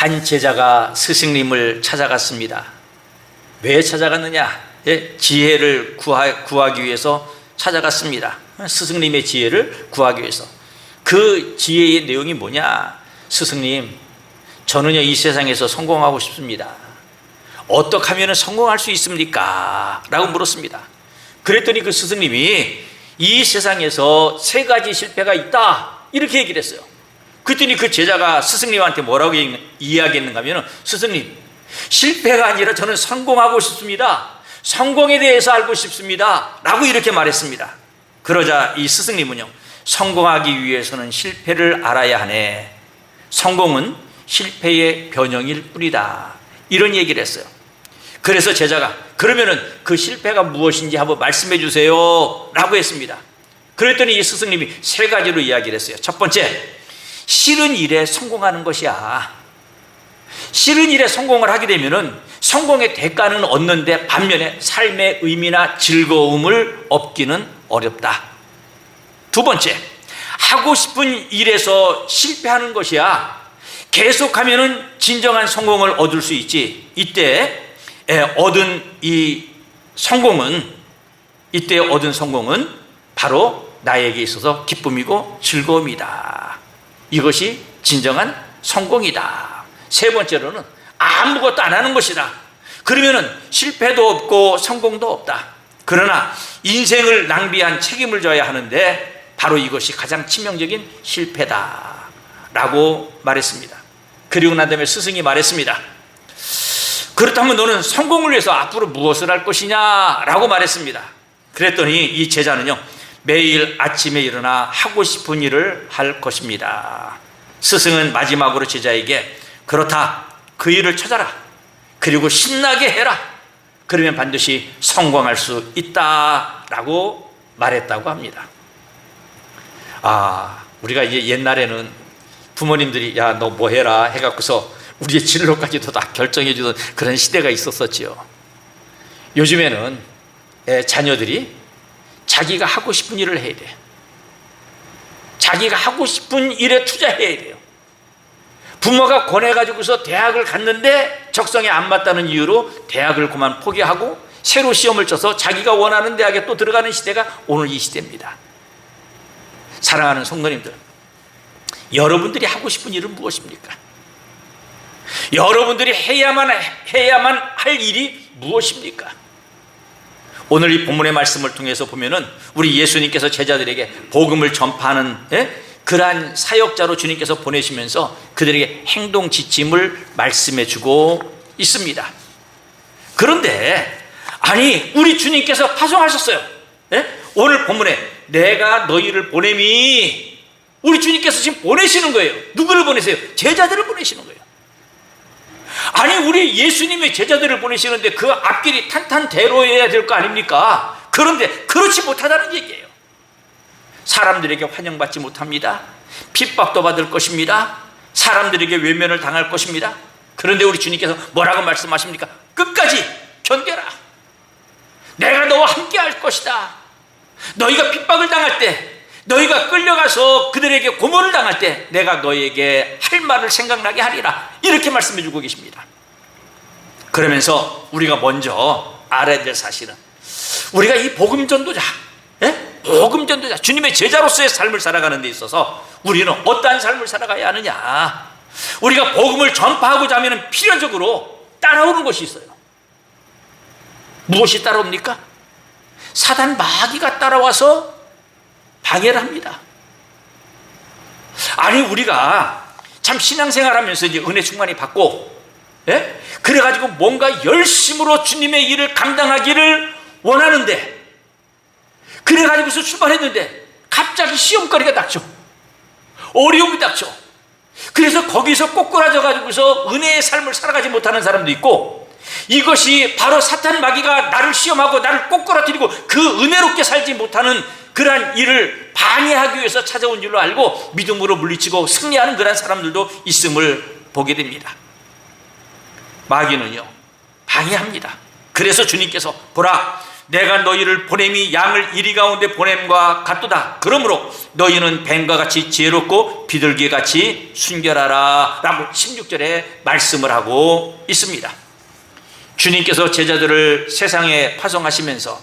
한 제자가 스승님을 찾아갔습니다. 왜 찾아갔느냐? 지혜를 구하기 위해서 찾아갔습니다. 스승님의 지혜를 구하기 위해서. 그 지혜의 내용이 뭐냐? 스승님, 저는요 이 세상에서 성공하고 싶습니다. 어떻게 하면 성공할 수 있습니까? 라고 물었습니다. 그랬더니 그 스승님이 이 세상에서 세 가지 실패가 있다 이렇게 얘기를 했어요. 그랬더니 그 제자가 스승님한테 뭐라고 이야기했는가 하면, 스승님, 실패가 아니라 저는 성공하고 싶습니다. 성공에 대해서 알고 싶습니다. 라고 이렇게 말했습니다. 그러자 이 스승님은요, 성공하기 위해서는 실패를 알아야 하네. 성공은 실패의 변형일 뿐이다. 이런 얘기를 했어요. 그래서 제자가 그러면은 그 실패가 무엇인지 한번 말씀해 주세요. 라고 했습니다. 그랬더니 이 스승님이 세 가지로 이야기를 했어요. 첫 번째, 싫은 일에 성공하는 것이야. 싫은 일에 성공을 하게 되면은 성공의 대가는 얻는데 반면에 삶의 의미나 즐거움을 얻기는 어렵다. 두 번째, 하고 싶은 일에서 실패하는 것이야. 계속하면은 진정한 성공을 얻을 수 있지. 이때 얻은 성공은 바로 나에게 있어서 기쁨이고 즐거움이다. 이것이 진정한 성공이다. 세 번째로는 아무것도 안 하는 것이다. 그러면은 실패도 없고 성공도 없다. 그러나 인생을 낭비한 책임을 져야 하는데 바로 이것이 가장 치명적인 실패다 라고 말했습니다. 그리고 난 다음에 스승이 말했습니다. 그렇다면 너는 성공을 위해서 앞으로 무엇을 할 것이냐 라고 말했습니다. 그랬더니 이 제자는요, 매일 아침에 일어나 하고 싶은 일을 할 것입니다. 스승은 마지막으로 제자에게 그렇다, 그 일을 찾아라. 그리고 신나게 해라. 그러면 반드시 성공할 수 있다 라고 말했다고 합니다. 우리가 이제 옛날에는 부모님들이 야, 너 뭐 해라 해갖고서 우리의 진로까지도 다 결정해 주던 그런 시대가 있었었지요. 요즘에는 자녀들이 자기가 하고 싶은 일을 해야 돼. 자기가 하고 싶은 일에 투자해야 돼요. 부모가 권해가지고서 대학을 갔는데 적성에 안 맞다는 이유로 대학을 그만 포기하고 새로 시험을 쳐서 자기가 원하는 대학에 또 들어가는 시대가 오늘 이 시대입니다. 사랑하는 성도님들, 여러분들이 하고 싶은 일은 무엇입니까? 여러분들이 해야만 할 일이 무엇입니까? 오늘 이 본문의 말씀을 통해서 보면은 우리 예수님께서 제자들에게 복음을 전파하는 그러한 사역자로 주님께서 보내시면서 그들에게 행동 지침을 말씀해 주고 있습니다. 그런데 우리 주님께서 파송하셨어요. 오늘 본문에 내가 너희를 보냄이, 우리 주님께서 지금 보내시는 거예요. 누구를 보내세요? 제자들을 보내시는 거예요. 우리 예수님의 제자들을 보내시는데 그 앞길이 탄탄대로여야 될 거 아닙니까? 그런데 그렇지 못하다는 얘기예요. 사람들에게 환영받지 못합니다. 핍박도 받을 것입니다. 사람들에게 외면을 당할 것입니다. 그런데 우리 주님께서 뭐라고 말씀하십니까? 끝까지 견뎌라. 내가 너와 함께 할 것이다. 너희가 핍박을 당할 때, 너희가 끌려가서 그들에게 고문을 당할 때 내가 너희에게 할 말을 생각나게 하리라. 이렇게 말씀해 주고 계십니다. 그러면서 우리가 먼저 알아야 될 사실은, 우리가 이 복음 전도자, 주님의 제자로서의 삶을 살아가는 데 있어서 우리는 어떠한 삶을 살아가야 하느냐. 우리가 복음을 전파하고자 하면 필연적으로 따라오는 것이 있어요. 무엇이 따라옵니까? 사단 마귀가 따라와서 방해를 합니다. 우리가 참 신앙생활 하면서 이제 은혜 충만히 받고, 그래가지고 뭔가 열심으로 주님의 일을 감당하기를 원하는데, 그래가지고서 출발했는데 갑자기 시험거리가 닥쳐. 어려움이 닥쳐. 그래서 거기서 꼬꾸라져가지고서 은혜의 삶을 살아가지 못하는 사람도 있고, 이것이 바로 사탄 마귀가 나를 시험하고 나를 꼬꾸라뜨리고 그 은혜롭게 살지 못하는 그러한 일을 방해하기 위해서 찾아온 줄로 알고 믿음으로 물리치고 승리하는 그러한 사람들도 있음을 보게 됩니다. 마귀는요, 방해합니다. 그래서 주님께서 보라, 내가 너희를 보냄이 양을 이리 가운데 보냄과 같도다. 그러므로 너희는 뱀과 같이 지혜롭고 비둘기같이 순결하라 라고 16절에 말씀을 하고 있습니다. 주님께서 제자들을 세상에 파송하시면서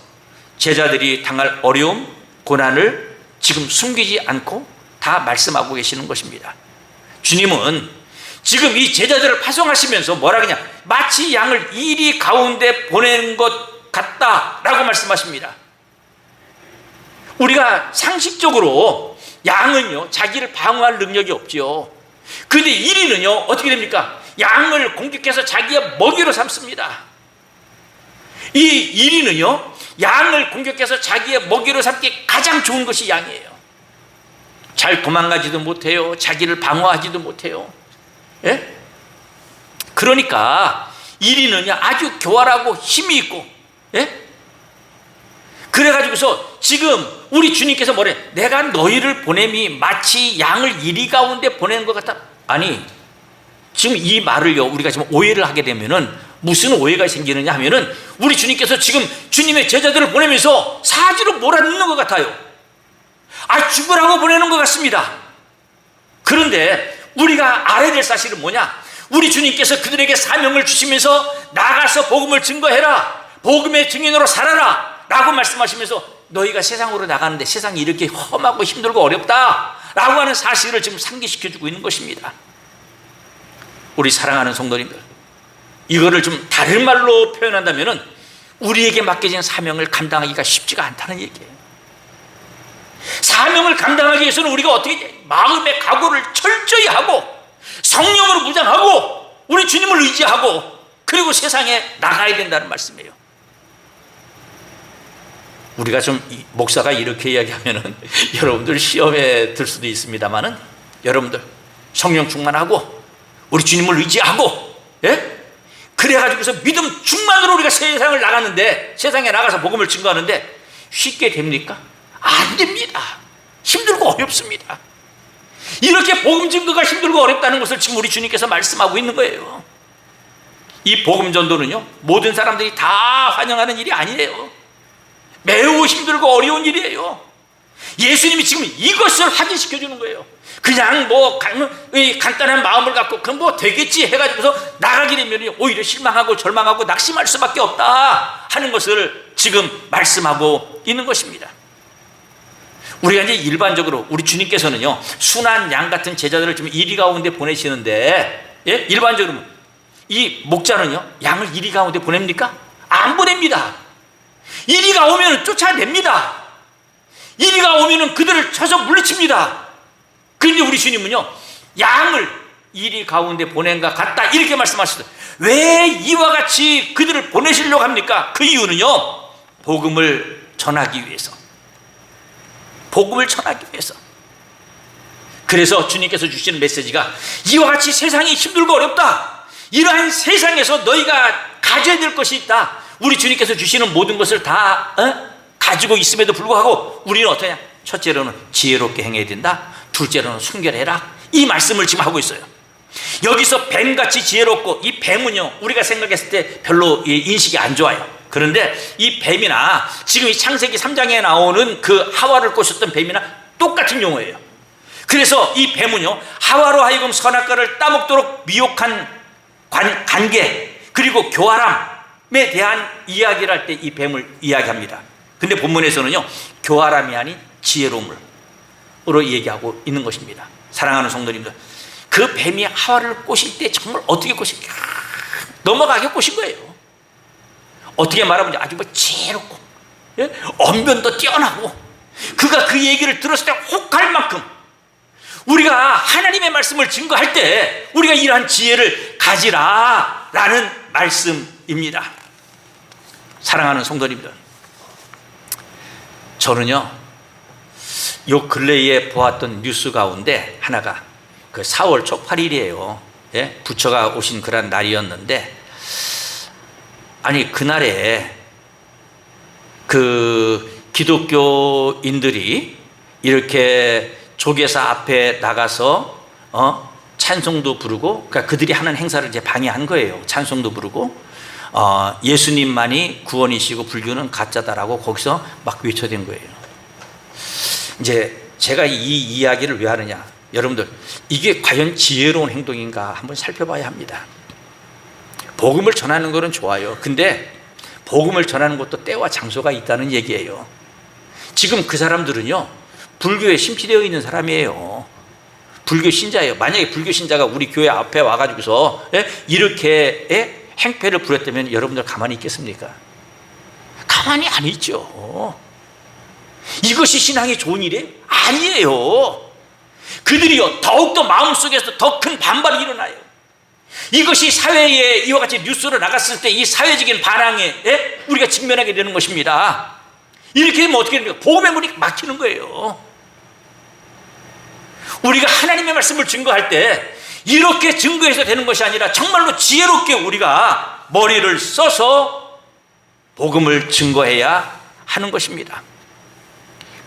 제자들이 당할 어려움, 고난을 지금 숨기지 않고 다 말씀하고 계시는 것입니다. 주님은 지금 이 제자들을 파송하시면서 뭐라 그러냐, 마치 양을 이리 가운데 보내는 것 같다라고 말씀하십니다. 우리가 상식적으로 양은요 자기를 방어할 능력이 없죠. 그런데 이리는요 어떻게 됩니까? 양을 공격해서 자기의 먹이로 삼습니다. 이 이리는요 양을 공격해서 자기의 먹이로 삼기 가장 좋은 것이 양이에요. 잘 도망가지도 못해요. 자기를 방어하지도 못해요. 예? 그러니까 이리는요 아주 교활하고 힘이 있고, 예? 그래가지고서 지금 우리 주님께서 뭐래? 내가 너희를 보냄이 마치 양을 이리 가운데 보내는 것 같다. 아니, 지금 이 말을요 우리가 지금 오해를 하게 되면은 무슨 오해가 생기느냐 하면은 우리 주님께서 지금 주님의 제자들을 보내면서 사지로 몰아넣는 것 같아요. 죽으라고 보내는 것 같습니다. 그런데 우리가 알아야 될 사실은 뭐냐? 우리 주님께서 그들에게 사명을 주시면서 나가서 복음을 증거해라, 복음의 증인으로 살아라 라고 말씀하시면서 너희가 세상으로 나가는데 세상이 이렇게 험하고 힘들고 어렵다 라고 하는 사실을 지금 상기시켜주고 있는 것입니다. 우리 사랑하는 성도님들, 이거를 좀 다른 말로 표현한다면 우리에게 맡겨진 사명을 감당하기가 쉽지가 않다는 얘기예요. 사명을 감당하기 위해서는 우리가 어떻게 마음의 각오를 철저히 하고 성령으로 무장하고 우리 주님을 의지하고 그리고 세상에 나가야 된다는 말씀이에요. 우리가 좀 목사가 이렇게 이야기하면은 여러분들 시험에 들 수도 있습니다만은 여러분들 성령 충만하고 우리 주님을 의지하고, 예? 그래가지고서 믿음 충만으로 우리가 세상을 나갔는데, 세상에 나가서 복음을 증거하는데 쉽게 됩니까? 안 됩니다. 힘들고 어렵습니다. 이렇게 복음 증거가 힘들고 어렵다는 것을 지금 우리 주님께서 말씀하고 있는 거예요. 이 복음 전도는요 모든 사람들이 다 환영하는 일이 아니에요. 매우 힘들고 어려운 일이에요. 예수님이 지금 이것을 확인시켜 주는 거예요. 그냥 뭐 간단한 마음을 갖고 그럼 뭐 되겠지 해가지고서 나가게 되면 오히려 실망하고 절망하고 낙심할 수밖에 없다 하는 것을 지금 말씀하고 있는 것입니다. 우리가 이제 일반적으로 우리 주님께서는요 순한 양 같은 제자들을 좀 이리 가운데 보내시는데, 예? 일반적으로 이 목자는요 양을 이리 가운데 보냅니까? 안 보냅니다. 이리가 오면 쫓아냅니다. 이리가 오면 그들을 쳐서 물리칩니다. 그런데 우리 주님은요 양을 이리 가운데 보낸 것 같다 이렇게 말씀하셨어요. 왜 이와 같이 그들을 보내시려고 합니까? 그 이유는요 복음을 전하기 위해서, 복음을 전하기 위해서. 그래서 주님께서 주시는 메시지가 이와 같이 세상이 힘들고 어렵다, 이러한 세상에서 너희가 가져야 될 것이 있다. 우리 주님께서 주시는 모든 것을 다 가지고 있음에도 불구하고 우리는 어떠냐? 첫째로는 지혜롭게 행해야 된다. 둘째로는 순결해라. 이 말씀을 지금 하고 있어요. 여기서 뱀같이 지혜롭고, 이 뱀은요 우리가 생각했을 때 별로 인식이 안 좋아요. 그런데 이 뱀이나 지금 이 창세기 3장에 나오는 그 하와를 꼬셨던 뱀이나 똑같은 용어예요. 그래서 이 뱀은요 하와로 하여금 선악과를 따먹도록 미혹한 관계 그리고 교활함에 대한 이야기를 할 때 이 뱀을 이야기합니다. 근데 본문에서는요 교활함이 아닌 지혜로움으로 얘기하고 있는 것입니다. 사랑하는 성도님들, 그 뱀이 하와를 꼬실 때 정말 어떻게 꼬실까? 넘어가게 꼬신 거예요. 어떻게 말하면 아주 뭐 지혜롭고, 예? 언변도 뛰어나고, 그가 그 얘기를 들었을 때 혹할 만큼 우리가 하나님의 말씀을 증거할 때 우리가 이러한 지혜를 가지라라는 말씀입니다. 사랑하는 성도님들, 저는요 요 근래에 보았던 뉴스 가운데 하나가 그 4월 초 8일이에요. 예? 부처가 오신 그런 날이었는데, 아니 그날에 그 기독교인들이 이렇게 조계사 앞에 나가서 찬송도 부르고, 그러니까 그들이 하는 행사를 이제 방해한 거예요. 찬송도 부르고 예수님만이 구원이시고 불교는 가짜다라고 거기서 막 외쳐댄 거예요. 이제 제가 이 이야기를 왜 하느냐, 여러분들 이게 과연 지혜로운 행동인가 한번 살펴봐야 합니다. 복음을 전하는 것은 좋아요. 근데 복음을 전하는 것도 때와 장소가 있다는 얘기예요. 지금 그 사람들은요, 불교에 심취되어 있는 사람이에요. 불교 신자예요. 만약에 불교 신자가 우리 교회 앞에 와가지고서 이렇게 행패를 부렸다면 여러분들 가만히 있겠습니까? 가만히 안 있죠. 이것이 신앙이 좋은 일이 아니에요. 그들이요 더욱더 마음속에서 더 큰 반발이 일어나요. 이것이 사회에 이와 같이 뉴스로 나갔을 때 이 사회적인 반항에 우리가 직면하게 되는 것입니다. 이렇게 되면 어떻게 됩니까? 복음의 문이 막히는 거예요. 우리가 하나님의 말씀을 증거할 때 이렇게 증거해서 되는 것이 아니라 정말로 지혜롭게 우리가 머리를 써서 복음을 증거해야 하는 것입니다.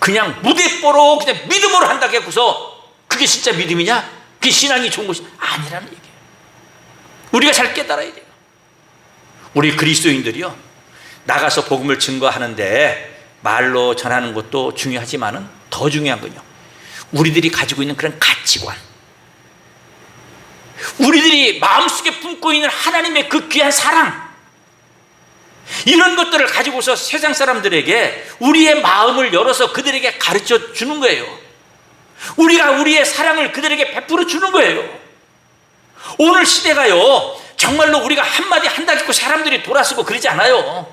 그냥 무대뽀로 그냥 믿음으로 한다고 해서 그게 진짜 믿음이냐? 그게 신앙이 좋은 것이 아니라는 얘기예요. 우리가 잘 깨달아야 돼요. 우리 그리스도인들이요, 나가서 복음을 증거하는데 말로 전하는 것도 중요하지만은 더 중요한 건요, 우리들이 가지고 있는 그런 가치관, 우리들이 마음속에 품고 있는 하나님의 그 귀한 사랑, 이런 것들을 가지고서 세상 사람들에게 우리의 마음을 열어서 그들에게 가르쳐 주는 거예요. 우리가 우리의 사랑을 그들에게 베풀어 주는 거예요. 오늘 시대가요, 정말로 우리가 한마디 한다고 사람들이 돌아서고 그러지 않아요.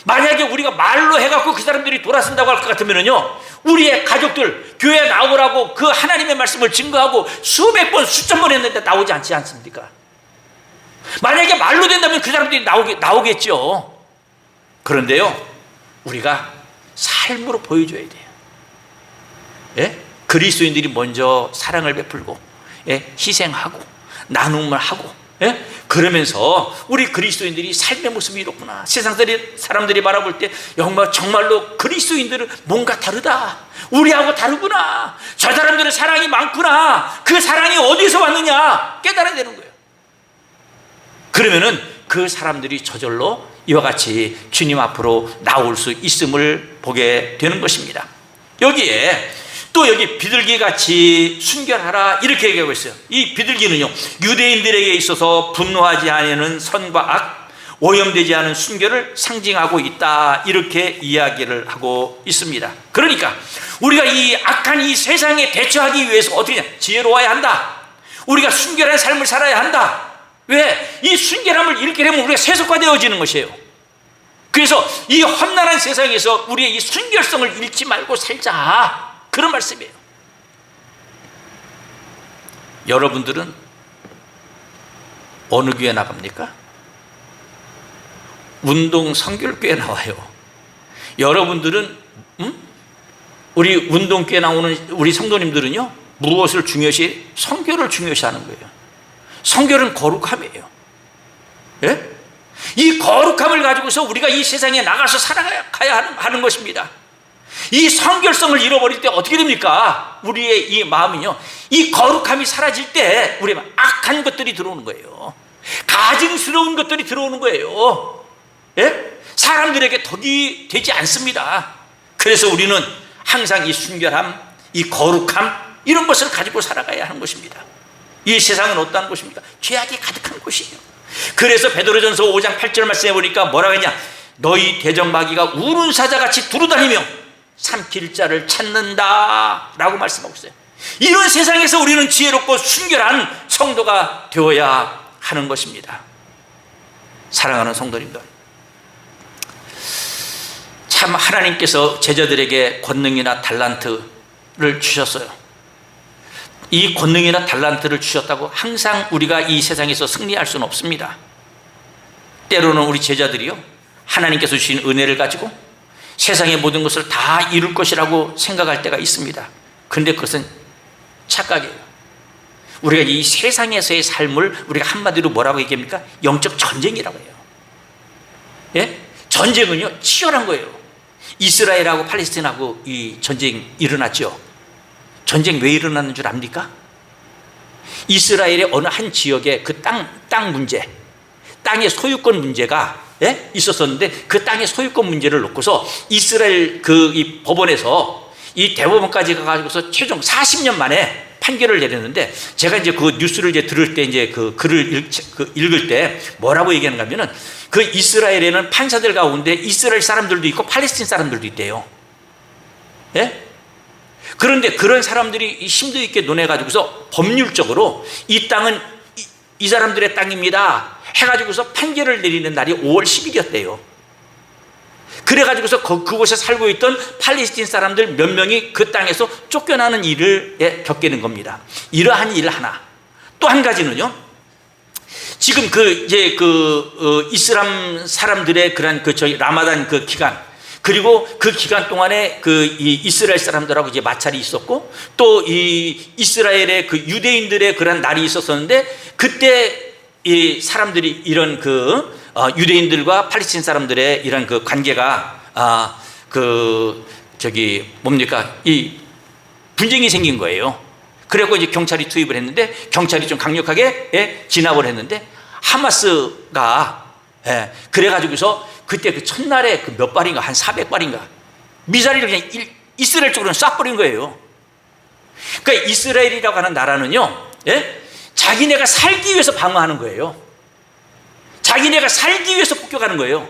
만약에 우리가 말로 해갖고 그 사람들이 돌아선다고 할 것 같으면요, 우리의 가족들 교회에 나오라고 그 하나님의 말씀을 증거하고 수백 번 수천 번 했는데 나오지 않지 않습니까? 만약에 말로 된다면 그 사람들이 나오겠죠. 그런데요, 우리가 삶으로 보여줘야 돼요. 예? 그리스도인들이 먼저 사랑을 베풀고, 희생하고 나눔을 하고, 그러면서 우리 그리스도인들이 삶의 모습이 이렇구나, 세상 사람들이 바라볼 때 정말로 그리스도인들은 뭔가 다르다, 우리하고 다르구나, 저 사람들은 사랑이 많구나, 그 사랑이 어디서 왔느냐 깨달아야 되는 거예요. 그러면은 그 사람들이 저절로 이와 같이 주님 앞으로 나올 수 있음을 보게 되는 것입니다. 여기에 또 여기 비둘기같이 순결하라 이렇게 얘기하고 있어요. 이 비둘기는요, 유대인들에게 있어서 분노하지 않는 선과 악, 오염되지 않은 순결을 상징하고 있다, 이렇게 이야기를 하고 있습니다. 그러니까 우리가 이 악한 이 세상에 대처하기 위해서 어떻게 하냐, 지혜로워야 한다. 우리가 순결한 삶을 살아야 한다. 왜? 이 순결함을 잃게 되면 우리가 세속화되어지는 것이에요. 그래서 이 험난한 세상에서 우리의 이 순결성을 잃지 말고 살자, 그런 말씀이에요. 여러분들은 어느 교회 나갑니까? 운동 성결교회 나와요. 여러분들은 우리 운동교회 나오는 우리 성도님들은요, 무엇을 중요시? 성결을 중요시하는 거예요. 성결은 거룩함이에요. 예? 이 거룩함을 가지고서 우리가 이 세상에 나가서 살아가야 하는 것입니다. 이 성결성을 잃어버릴 때 어떻게 됩니까? 우리의 이 마음은요, 이 거룩함이 사라질 때 우리의 악한 것들이 들어오는 거예요. 가증스러운 것들이 들어오는 거예요. 예? 사람들에게 덕이 되지 않습니다. 그래서 우리는 항상 이 순결함, 이 거룩함, 이런 것을 가지고 살아가야 하는 것입니다. 이 세상은 어떠한 곳입니까? 죄악이 가득한 곳이에요. 그래서 베드로전서 5장 8절 말씀해 보니까 뭐라고 했냐, 너희 대적마귀가 우는 사자같이 두루다니며 삼킬 자를 찾는다 라고 말씀하고 있어요. 이런 세상에서 우리는 지혜롭고 순결한 성도가 되어야 하는 것입니다. 사랑하는 성도님들, 참 하나님께서 제자들에게 권능이나 달란트를 주셨어요. 이 권능이나 달란트를 주셨다고 항상 우리가 이 세상에서 승리할 수는 없습니다. 때로는 우리 제자들이요, 하나님께서 주신 은혜를 가지고 세상의 모든 것을 다 이룰 것이라고 생각할 때가 있습니다. 그런데 그것은 착각이에요. 우리가 이 세상에서의 삶을 우리가 한마디로 뭐라고 얘기합니까? 영적 전쟁이라고 해요. 예? 전쟁은요, 치열한 거예요. 이스라엘하고 팔레스틴하고 이 전쟁이 일어났죠. 전쟁 왜 일어나는 줄 압니까? 이스라엘의 어느 한 지역의 그 땅 문제, 땅의 소유권 문제가 있었었는데 그 땅의 소유권 문제를 놓고서 이스라엘 이 법원에서 이 대법원까지 가가지고서 최종 40년 만에 판결을 내렸는데, 제가 이제 그 뉴스를 이제 들을 때 이제 그 글을 읽을 때 뭐라고 얘기하는가 하면은 그 이스라엘에는 판사들 가운데 이스라엘 사람들도 있고 팔레스틴 사람들도 있대요. 그런데 그런 사람들이 심도 있게 논해가지고서 법률적으로 이 땅은 이 사람들의 땅입니다 해가지고서 판결을 내리는 날이 5월 10일이었대요. 그래가지고서 그곳에 살고 있던 팔레스틴 사람들 몇 명이 그 땅에서 쫓겨나는 일을 겪게 된 겁니다. 이러한 일 하나. 또 한 가지는요, 지금 이슬람 사람들의 그런 저희 라마단 그 기간, 그리고 그 기간 동안에 이 이스라엘 사람들하고 이제 마찰이 있었고, 또 이 이스라엘의 그 유대인들의 그런 날이 있었었는데, 그때 이 사람들이 이런 유대인들과 팔레스틴 사람들의 이런 그 관계가 이 분쟁이 생긴 거예요. 그래갖고 이제 경찰이 투입을 했는데, 경찰이 좀 강력하게 진압을 했는데, 하마스가 그래가지고서 그때 그 첫날에 그 몇 발인가, 한 400발인가 미사일을 그냥 이스라엘 쪽으로 쏴버린 거예요. 그러니까 이스라엘이라고 하는 나라는요, 자기네가 살기 위해서 방어하는 거예요. 자기네가 살기 위해서 폭격하는 거예요.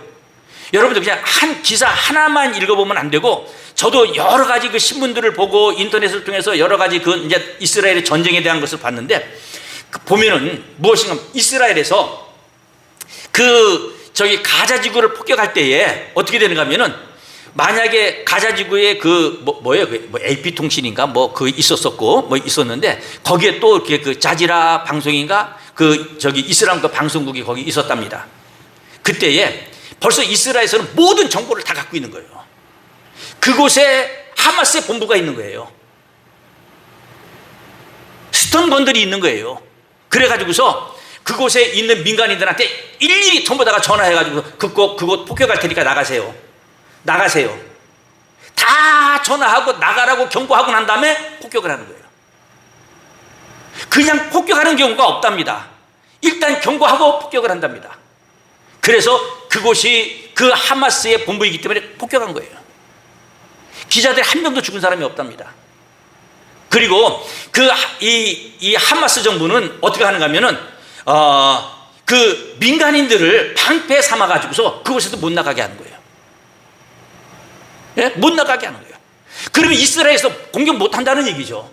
여러분들 그냥 한 기사 하나만 읽어보면 안 되고, 저도 여러 가지 그 신문들을 보고 인터넷을 통해서 여러 가지 이제 이스라엘의 전쟁에 대한 것을 봤는데, 보면은 무엇인가, 이스라엘에서 가자 지구를 폭격할 때에 어떻게 되는가 하면은, 만약에 가자 지구에 AP 통신인가 있었었고 있었는데, 거기에 또 이렇게 자지라 방송인가 이슬람 방송국이 거기 있었답니다. 그때에 벌써 이스라엘에서는 모든 정보를 다 갖고 있는 거예요. 그곳에 하마스의 본부가 있는 거예요. 스턴건들이 있는 거예요. 그래가지고서 그곳에 있는 민간인들한테 일일이 전부 다가 전화해가지고 그곳 폭격할 테니까 나가세요. 다 전화하고 나가라고 경고하고 난 다음에 폭격을 하는 거예요. 그냥 폭격하는 경우가 없답니다. 일단 경고하고 폭격을 한답니다. 그래서 그곳이 그 하마스의 본부이기 때문에 폭격한 거예요. 기자들 한 명도 죽은 사람이 없답니다. 그리고 이 하마스 정부는 어떻게 하는가 하면은 그 민간인들을 방패 삼아 가지고서 그곳에서 못 나가게 하는 거예요. 못 나가게 하는 거예요. 그러면 이스라엘에서 공격 못 한다는 얘기죠.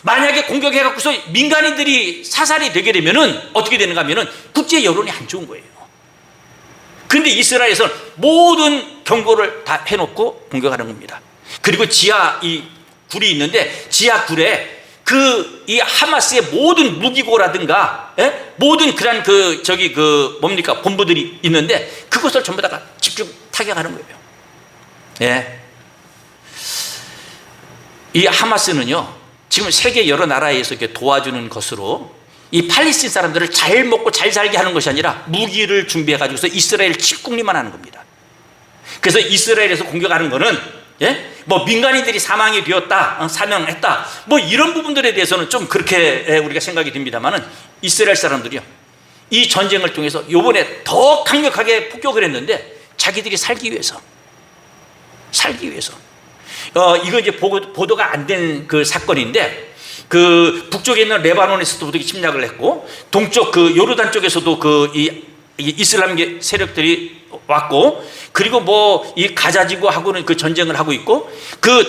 만약에 공격해 갖고서 민간인들이 사살이 되게 되면은 어떻게 되는가 하면은 국제 여론이 안 좋은 거예요. 그런데 이스라엘에서는 모든 경고를 다 해놓고 공격하는 겁니다. 그리고 지하 이 굴이 있는데, 지하 굴에 이 하마스의 모든 무기고라든가 모든 그런 본부들이 있는데, 그것을 전부 다가 집중 타격하는 거예요. 이 하마스는요, 지금 세계 여러 나라에서 이렇게 도와주는 것으로 이 팔레스틴 사람들을 잘 먹고 잘 살게 하는 것이 아니라 무기를 준비해 가지고서 이스라엘 칠국리만 하는 겁니다. 그래서 이스라엘에서 공격하는 거는 민간인들이 사망이 되었다, 사명했다, 이런 부분들에 대해서는 좀 그렇게 우리가 생각이 듭니다만은, 이스라엘 사람들이요, 이 전쟁을 통해서 요번에 더 강력하게 폭격을 했는데, 자기들이 살기 위해서. 이거 이제 보도가 안 된 그 사건인데, 북쪽에 있는 레바논에서도 침략을 했고, 동쪽 요르단 쪽에서도 이 이슬람 세력들이 왔고, 그리고 이 가자지구하고는 전쟁을 하고 있고,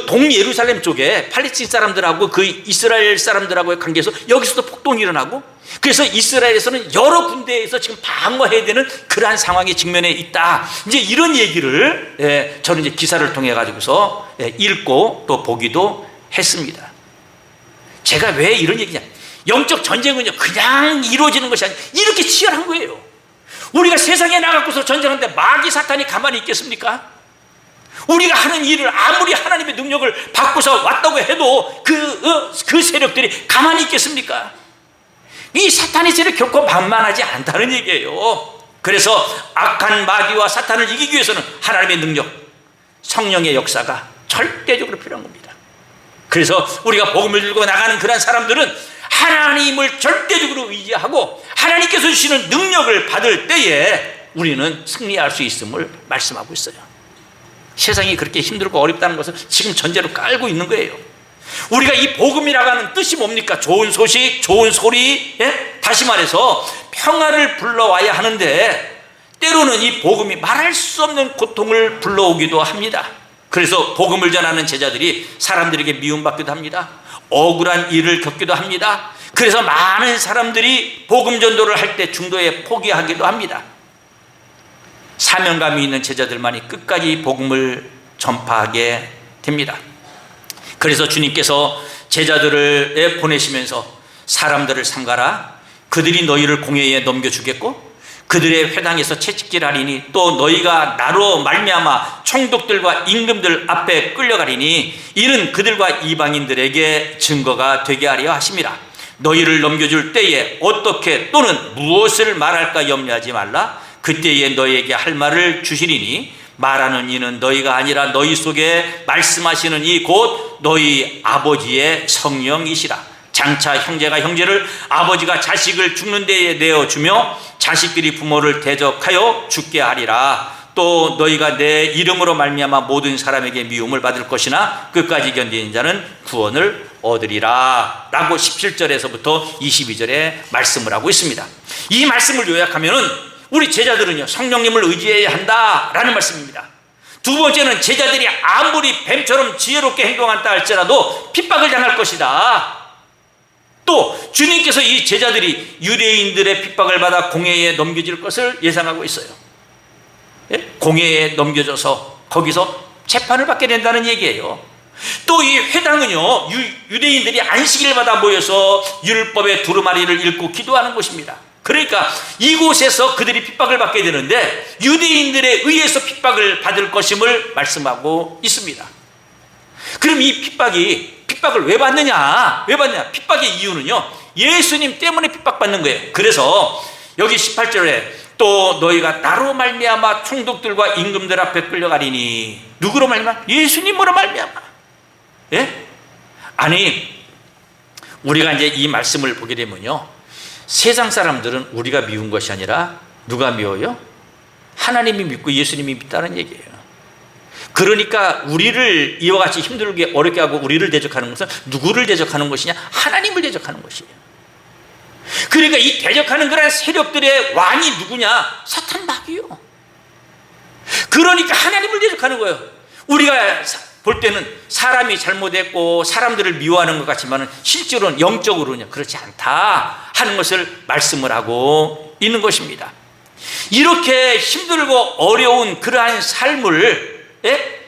동예루살렘 쪽에 팔레스틴 사람들하고 이스라엘 사람들하고의 관계에서 여기서도 폭동이 일어나고, 그래서 이스라엘에서는 여러 군데에서 지금 방어해야 되는 그러한 상황에 직면해 있다. 이제 이런 얘기를 저는 이제 기사를 통해 가지고서 읽고 또 보기도 했습니다. 제가 왜 이런 얘기냐? 영적 전쟁은요, 그냥 이루어지는 것이 아니라 이렇게 치열한 거예요. 우리가 세상에 나가고서 전쟁하는데 마귀 사탄이 가만히 있겠습니까? 우리가 하는 일을 아무리 하나님의 능력을 받고서 왔다고 해도 그 세력들이 가만히 있겠습니까? 이 사탄의 세력 결코 만만하지 않다는 얘기예요. 그래서 악한 마귀와 사탄을 이기기 위해서는 하나님의 능력, 성령의 역사가 절대적으로 필요한 겁니다. 그래서 우리가 복음을 들고 나가는 그런 사람들은 하나님을 절대적으로 의지하고 하나님께서 주시는 능력을 받을 때에 우리는 승리할 수 있음을 말씀하고 있어요. 세상이 그렇게 힘들고 어렵다는 것을 지금 전제로 깔고 있는 거예요. 우리가 이 복음이라고 하는 뜻이 뭡니까? 좋은 소식, 좋은 소리, 다시 말해서 평화를 불러와야 하는데 때로는 이 복음이 말할 수 없는 고통을 불러오기도 합니다. 그래서 복음을 전하는 제자들이 사람들에게 미움받기도 합니다. 억울한 일을 겪기도 합니다. 그래서 많은 사람들이 복음 전도를 할 때 중도에 포기하기도 합니다. 사명감이 있는 제자들만이 끝까지 복음을 전파하게 됩니다. 그래서 주님께서 제자들을 보내시면서 사람들을 삼가라. 그들이 너희를 공회에 넘겨주겠고 그들의 회당에서 채찍질하리니 또 너희가 나로 말미암아 총독들과 임금들 앞에 끌려가리니 이는 그들과 이방인들에게 증거가 되게 하려 하심이라. 너희를 넘겨줄 때에 어떻게 또는 무엇을 말할까 염려하지 말라. 그때에 너희에게 할 말을 주시리니 말하는 이는 너희가 아니라 너희 속에 말씀하시는 이 곧 너희 아버지의 성령이시라. 장차 형제가 형제를 아버지가 자식을 죽는 데에 내어주며 자식들이 부모를 대적하여 죽게 하리라. 또 너희가 내 이름으로 말미암아 모든 사람에게 미움을 받을 것이나 끝까지 견디는 자는 구원을 얻으리라 라고 17절에서부터 22절에 말씀을 하고 있습니다. 이 말씀을 요약하면은 우리 제자들은요 성령님을 의지해야 한다라는 말씀입니다. 두 번째는 제자들이 아무리 뱀처럼 지혜롭게 행동한다 할지라도 핍박을 당할 것이다. 또 주님께서 이 제자들이 유대인들의 핍박을 받아 공회에 넘겨질 것을 예상하고 있어요. 공회에 넘겨져서 거기서 재판을 받게 된다는 얘기예요. 또 이 회당은요 유대인들이 안식일마다 모여서 율법의 두루마리를 읽고 기도하는 곳입니다. 그러니까 이곳에서 그들이 핍박을 받게 되는데 유대인들에 의해서 핍박을 받을 것임을 말씀하고 있습니다. 그럼 이 핍박을 왜 받느냐? 핍박의 이유는요 예수님 때문에 핍박받는 거예요. 그래서 여기 18절에 또 너희가 나로 말미암아 총독들과 임금들 앞에 끌려가리니 누구로 말미암아? 예수님으로 말미암아. 아니 우리가 이제 이 말씀을 보게 되면요 세상 사람들은 우리가 미운 것이 아니라 누가 미워요? 하나님이 믿고 예수님이 믿다는 얘기예요. 그러니까 우리를 이와 같이 힘들게 어렵게 하고 우리를 대적하는 것은 누구를 대적하는 것이냐? 하나님을 대적하는 것이에요. 그러니까 이 대적하는 그런 세력들의 왕이 누구냐? 사탄 마귀요. 그러니까 하나님을 대적하는 거예요. 우리가 볼 때는 사람이 잘못했고 사람들을 미워하는 것 같지만 실제로는 영적으로는 그렇지 않다 하는 것을 말씀을 하고 있는 것입니다. 이렇게 힘들고 어려운 그러한 삶을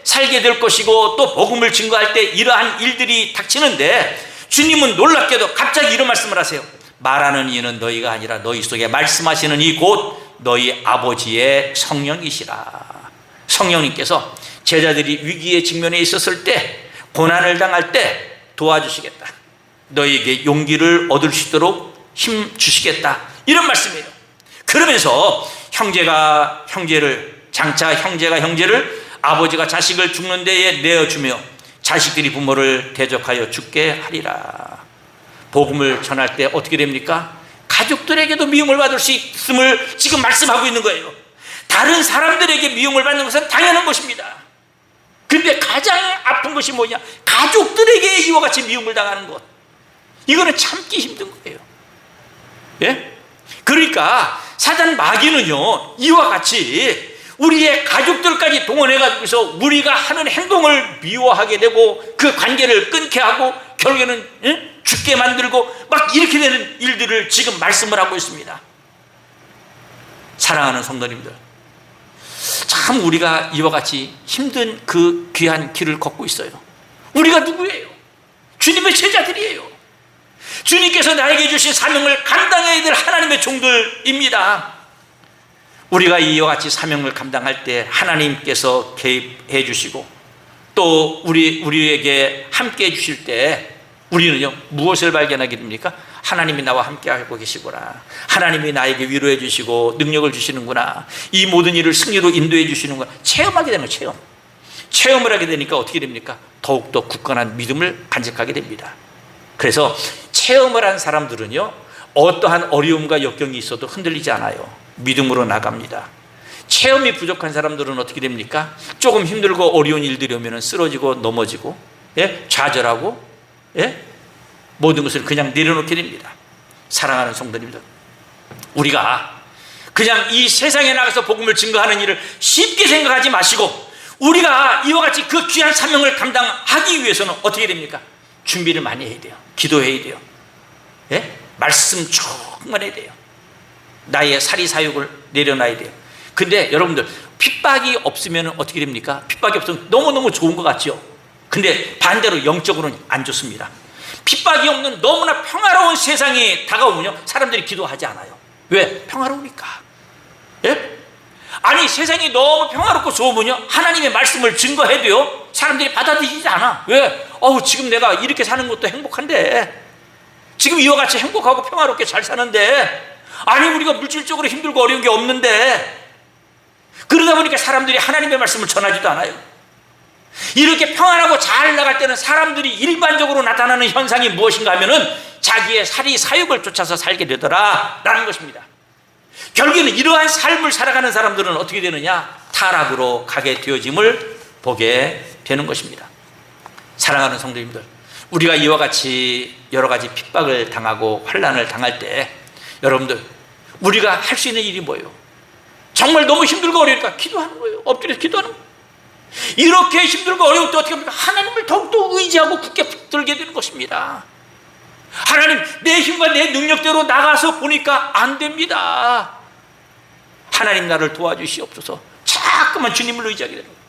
살게 될 것이고 또 복음을 증거할 때 이러한 일들이 닥치는데 주님은 놀랍게도 갑자기 이런 말씀을 하세요. 말하는 이는 너희가 아니라 너희 속에 말씀하시는 이 곧 너희 아버지의 성령이시라. 성령님께서 제자들이 위기에 직면해 있었을 때 고난을 당할 때 도와주시겠다. 너희에게 용기를 얻을 수 있도록 힘 주시겠다. 이런 말씀이에요. 그러면서 형제가 형제를 장차 형제가 형제를 아버지가 자식을 죽는 데에 내어주며 자식들이 부모를 대적하여 죽게 하리라. 복음을 전할 때 어떻게 됩니까? 가족들에게도 미움을 받을 수 있음을 지금 말씀하고 있는 거예요. 다른 사람들에게 미움을 받는 것은 당연한 것입니다. 그런데 가장 아픈 것이 뭐냐? 가족들에게 이와 같이 미움을 당하는 것. 이거는 참기 힘든 거예요. 그러니까 사단 마귀는요 이와 같이 우리의 가족들까지 동원해가지고서 우리가 하는 행동을 미워하게 되고 그 관계를 끊게 하고 결국에는 죽게 만들고 막 이렇게 되는 일들을 지금 말씀을 하고 있습니다. 사랑하는 성도님들, 참 우리가 이와 같이 힘든 그 귀한 길을 걷고 있어요. 우리가 누구예요? 주님의 제자들이에요. 주님께서 나에게 주신 사명을 감당해야 될 하나님의 종들입니다. 우리가 이와 같이 사명을 감당할 때 하나님께서 개입해 주시고 또 우리에게 함께 해 주실 때 우리는요 무엇을 발견하게 됩니까? 하나님이 나와 함께 하고 계시구나. 하나님이 나에게 위로해 주시고 능력을 주시는구나. 이 모든 일을 승리로 인도해 주시는구나. 체험하게 되는 거예요. 체험을 하게 되니까 어떻게 됩니까? 더욱더 굳건한 믿음을 간직하게 됩니다. 그래서 체험을 한 사람들은요, 어떠한 어려움과 역경이 있어도 흔들리지 않아요. 믿음으로 나갑니다. 체험이 부족한 사람들은 어떻게 됩니까? 조금 힘들고 어려운 일들이 오면 쓰러지고 넘어지고, 예? 좌절하고, 예? 모든 것을 그냥 내려놓게 됩니다. 사랑하는 성도님들, 우리가 그냥 이 세상에 나가서 복음을 증거하는 일을 쉽게 생각하지 마시고, 우리가 이와 같이 그 귀한 사명을 감당하기 위해서는 어떻게 됩니까? 준비를 많이 해야 돼요. 기도해야 돼요. 예? 말씀 충만해야 돼요. 나의 사리사욕을 내려놔야 돼요. 근데 여러분들, 핍박이 없으면 어떻게 됩니까? 핍박이 없으면 너무너무 좋은 것 같죠? 근데 반대로 영적으로는 안 좋습니다. 핍박이 없는 너무나 평화로운 세상이 다가오면요, 사람들이 기도하지 않아요. 왜? 평화로우니까. 예? 아니, 세상이 너무 평화롭고 좋으면요, 하나님의 말씀을 증거해도요, 사람들이 받아들이지 않아. 왜? 지금 내가 이렇게 사는 것도 행복한데, 지금 이와 같이 행복하고 평화롭게 잘 사는데, 아니, 우리가 물질적으로 힘들고 어려운 게 없는데, 그러다 보니까 사람들이 하나님의 말씀을 전하지도 않아요. 이렇게 평안하고 잘 나갈 때는 사람들이 일반적으로 나타나는 현상이 무엇인가 하면은 자기의 사리사욕을 쫓아서 살게 되더라 라는 것입니다. 결국에는 이러한 삶을 살아가는 사람들은 어떻게 되느냐? 타락으로 가게 되어짐을 보게 되는 것입니다. 사랑하는 성도님들, 우리가 이와 같이 여러 가지 핍박을 당하고 환난을 당할 때, 여러분들, 우리가 할 수 있는 일이 뭐예요? 정말 너무 힘들고 어려우니까 기도하는 거예요. 엎드려서 기도하는 거예요. 이렇게 힘들고 어려울 때 어떻게 합니까? 하나님을 더욱더 의지하고 굳게 붙들게 되는 것입니다. 하나님, 내 힘과 내 능력대로 나가서 보니까 안 됩니다. 하나님, 나를 도와주시옵소서. 자꾸만 주님을 의지하게 되는 거예요.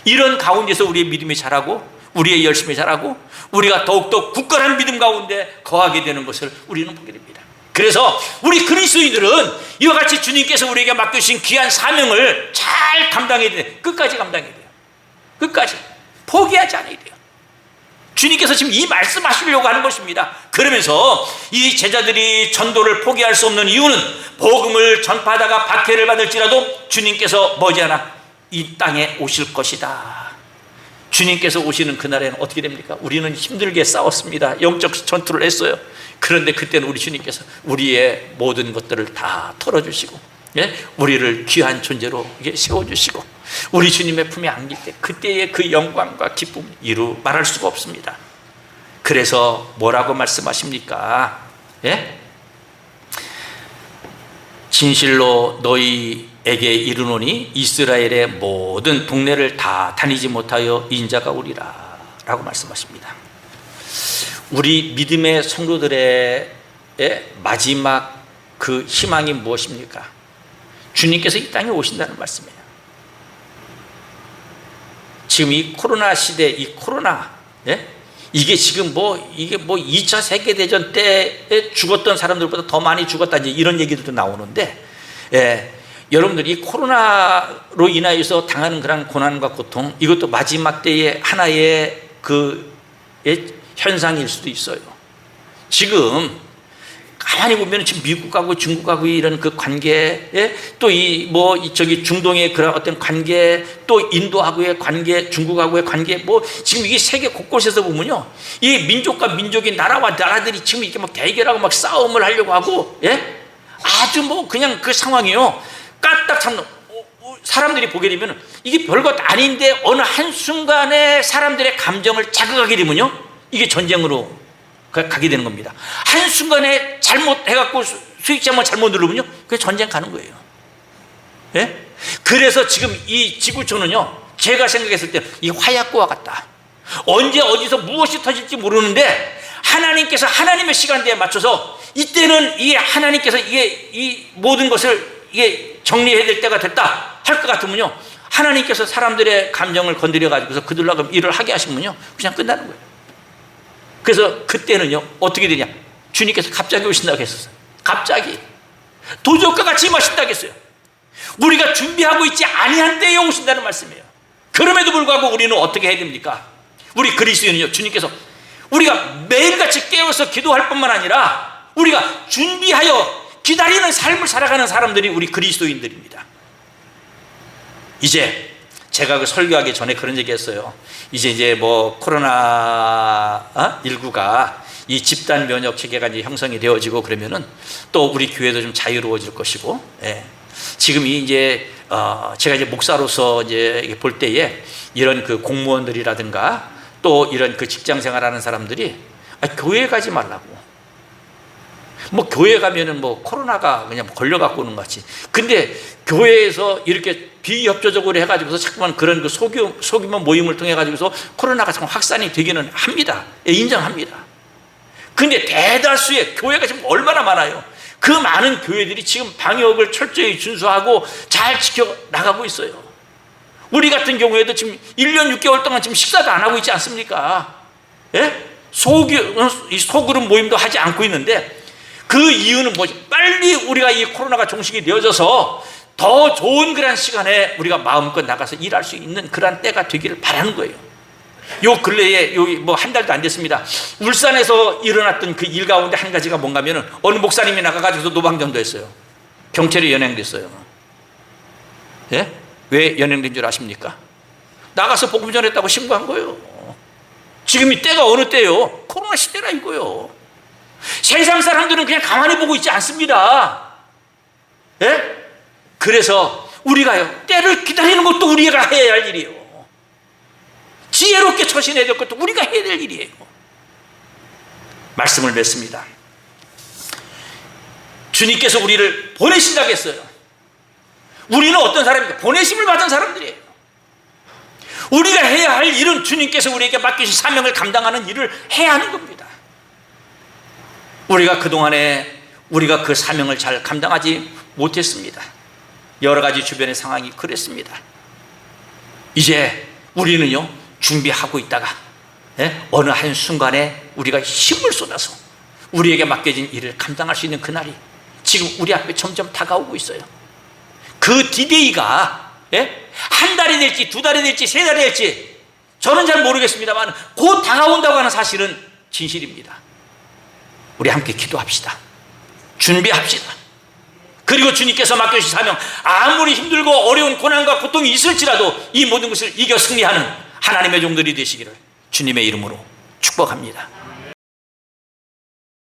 이런 가운데서 우리의 믿음이 자라고, 우리의 열심이 자라고, 우리가 더욱더 굳건한 믿음 가운데 거하게 되는 것을 우리는 보게 됩니다. 그래서 우리 그리스도인들은 이와 같이 주님께서 우리에게 맡겨주신 귀한 사명을 잘 감당해야 돼요. 끝까지 감당해야 돼요. 끝까지 포기하지 않아야 돼요. 주님께서 지금 이 말씀하시려고 하는 것입니다. 그러면서 이 제자들이 전도를 포기할 수 없는 이유는, 복음을 전파하다가 박해를 받을지라도 주님께서 머지않아 이 땅에 오실 것이다. 주님께서 오시는 그날에는 어떻게 됩니까? 우리는 힘들게 싸웠습니다. 영적 전투를 했어요. 그런데 그때는 우리 주님께서 우리의 모든 것들을 다 털어주시고, 예? 우리를 귀한 존재로 세워주시고, 우리 주님의 품에 안길 때 그때의 그 영광과 기쁨 이루 말할 수가 없습니다. 그래서 뭐라고 말씀하십니까? 예? 진실로 너희에게 이르노니 이스라엘의 모든 동네를 다 다니지 못하여 인자가 오리라 라고 말씀하십니다. 우리 믿음의 성도들의 마지막 그 희망이 무엇입니까? 주님께서 이 땅에 오신다는 말씀이에요. 지금 이 코로나 시대, 이 코로나, 예? 이게 지금 이게 2차 세계대전 때에 죽었던 사람들보다 더 많이 죽었다, 이제 이런 얘기들도 나오는데, 예, 여러분들, 이 코로나로 인하여서 당하는 그런 고난과 고통, 이것도 마지막 때의 하나의 현상일 수도 있어요. 지금 가만히 보면 지금 미국하고 중국하고 이런 그 관계, 또 저기 중동의 그런 어떤 관계, 또 인도하고의 관계, 중국하고의 관계, 지금 이게 세계 곳곳에서 보면요, 이 민족과 민족이, 나라와 나라들이 지금 이렇게 막 대결하고 막 싸움을 하려고 하고, 예? 아주 그냥 그 상황이요, 까딱 참는, 사람들이 보게 되면 이게 별것 아닌데 어느 한순간에 사람들의 감정을 자극하게 되면요, 이게 전쟁으로 가게 되는 겁니다. 한순간에 잘못해갖고 스위치 한번 잘못 누르면요, 그게 전쟁 가는 거예요. 예? 그래서 지금 이 지구촌은요, 제가 생각했을 때 이 화약고와 같다. 언제 어디서 무엇이 터질지 모르는데, 하나님께서 하나님의 시간대에 맞춰서 이때는 이 하나님께서 이 모든 것을 정리해야 될 때가 됐다 할 것 같으면요, 하나님께서 사람들의 감정을 건드려 가지고서 그들로 일을 하게 하시면요, 그냥 끝나는 거예요. 그래서 그때는요, 어떻게 되냐? 주님께서 갑자기 오신다고 했었어요. 갑자기 도적과 같이 임하신다고 했어요. 우리가 준비하고 있지 아니한 때에 오신다는 말씀이에요. 그럼에도 불구하고 우리는 어떻게 해야 됩니까? 우리 그리스도인은요, 주님께서 우리가 매일같이 깨어서 기도할 뿐만 아니라 우리가 준비하여 기다리는 삶을 살아가는 사람들이 우리 그리스도인들입니다. 이제 제가 그 설교하기 전에 그런 얘기 했어요. 이제 코로나 19가 이 집단 면역 체계가 이제 형성이 되어지고 그러면은 또 우리 교회도 좀 자유로워질 것이고, 예. 지금이 이제 제가 이제 목사로서 이제 볼 때에 이런 그 공무원들이라든가 또 이런 그 직장 생활하는 사람들이 교회 가지 말라고. 뭐 교회 가면은 뭐 코로나가 그냥 걸려갖고 오는 것 같이. 근데 교회에서 이렇게 비협조적으로 해가지고서 자꾸만 그런 그 소규모 모임을 통해 가지고서 코로나가 참 확산이 되기는 합니다. 예, 인정합니다. 근데 대다수의 교회가 지금 얼마나 많아요. 그 많은 교회들이 지금 방역을 철저히 준수하고 잘 지켜 나가고 있어요. 우리 같은 경우에도 지금 1년 6개월 동안 지금 식사도 안 하고 있지 않습니까? 예? 소그룹 모임도 하지 않고 있는데 그 이유는 뭐죠? 빨리 우리가 이 코로나가 종식이 되어져서 더 좋은 그런 시간에 우리가 마음껏 나가서 일할 수 있는 그런 때가 되기를 바라는 거예요. 요 근래에 여기 뭐 한 달도 안 됐습니다. 울산에서 일어났던 그 일 가운데 한 가지가 뭔가 하면은 어느 목사님이 나가가지고 노방전도 했어요. 경찰에 연행됐어요. 예? 왜 연행된 줄 아십니까? 나가서 복음 전했다고 신고한 거예요. 지금 이 때가 어느 때요? 코로나 시대라 이거요. 세상 사람들은 그냥 가만히 보고 있지 않습니다. 예? 그래서 우리가요, 때를 기다리는 것도 우리가 해야 할 일이에요. 지혜롭게 처신해야 될 것도 우리가 해야 될 일이에요. 말씀을 맺습니다. 주님께서 우리를 보내신다고 했어요. 우리는 어떤 사람입니까? 보내심을 받은 사람들이에요. 우리가 해야 할 일은 주님께서 우리에게 맡기신 사명을 감당하는 일을 해야 하는 겁니다. 우리가 그동안에 우리가 그 사명을 잘 감당하지 못했습니다. 여러 가지 주변의 상황이 그랬습니다. 이제 우리는요, 준비하고 있다가 어느 한 순간에 우리가 힘을 쏟아서 우리에게 맡겨진 일을 감당할 수 있는 그날이 지금 우리 앞에 점점 다가오고 있어요. 그 디데이가 한 달이 될지 두 달이 될지 세 달이 될지 저는 잘 모르겠습니다만 곧 다가온다고 하는 사실은 진실입니다. 우리 함께 기도합시다. 준비합시다. 그리고 주님께서 맡겨주신 사명, 아무리 힘들고 어려운 고난과 고통이 있을지라도 이 모든 것을 이겨 승리하는 하나님의 종들이 되시기를 주님의 이름으로 축복합니다.